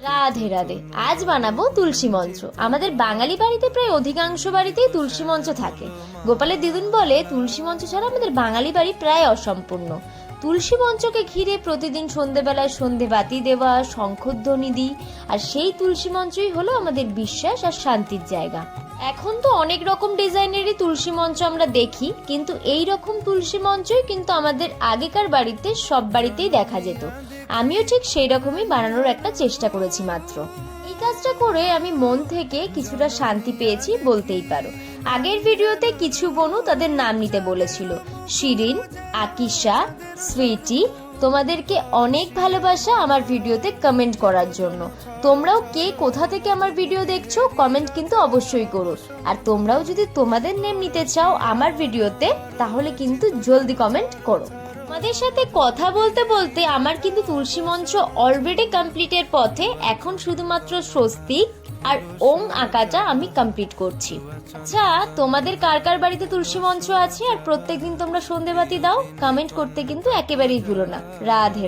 রাধে রাধে। আজ বানাবো তুলসী মঞ্চ। আমাদের বাঙালি বাড়িতে প্রায় অধিকাংশ বাড়িতেই তুলসী মঞ্চ থাকে। গোপালের দিদুন বলে তুলসী মঞ্চ ছাড়া আমাদের বাঙালি বাড়ি প্রায় অসম্পূর্ণ। তুলসী মঞ্চকে ঘিরে প্রতিদিন সন্ধেবেলায় সন্ধে বাতি দেওয়া, শঙ্খধ্বনি দিই, আর সেই তুলসী মঞ্চই হলো আমাদের বিশ্বাস আর শান্তির জায়গা। এখন তো অনেক রকম ডিজাইনেরই তুলসী মঞ্চ আমরা দেখি, কিন্তু এই রকম তুলসী মঞ্চই কিন্তু আমাদের আগেকার বাড়িতে সব বাড়িতেই দেখা যেত। আমিও ঠিক সেই রকমই বানানোর একটা চেষ্টা করেছি মাত্র। এই কাজটা করে আমি মন থেকে কিছুটা শান্তি পেয়েছি বলতেই পারো। আগের ভিডিওতে কিছু বোনও তাদের নাম নিতে বলেছিল, শিরিন, আকিশা, সুইটি। তোমাদেরকে অনেক ভালোবাসা আমার ভিডিওতে কমেন্ট করার জন্য। তোমরাও কে কোথা থেকে আমার ভিডিও দেখছো কমেন্ট কিন্তু অবশ্যই করো। আর তোমরাও যদি তোমাদের নেম নিতে চাও আমার ভিডিওতে, তাহলে কিন্তু জলদি কমেন্ট করো। আমাদের সাথে কথা বলতে বলতে আমার কিন্তু তুলসী মঞ্চ অলরেডি কমপ্লিটের পথে। এখন শুধুমাত্র স্বস্তিক আর ওম আঁকাটা আমি কমপ্লিট করছি। আচ্ছা, তোমাদের কার কার বাড়িতে তুলসী মঞ্চ আছে আর প্রত্যেকদিন তোমরা সন্ধেবাতি দাও? কমেন্ট করতে কিন্তু একেবারেই ভুলো না। রাধে রাধে।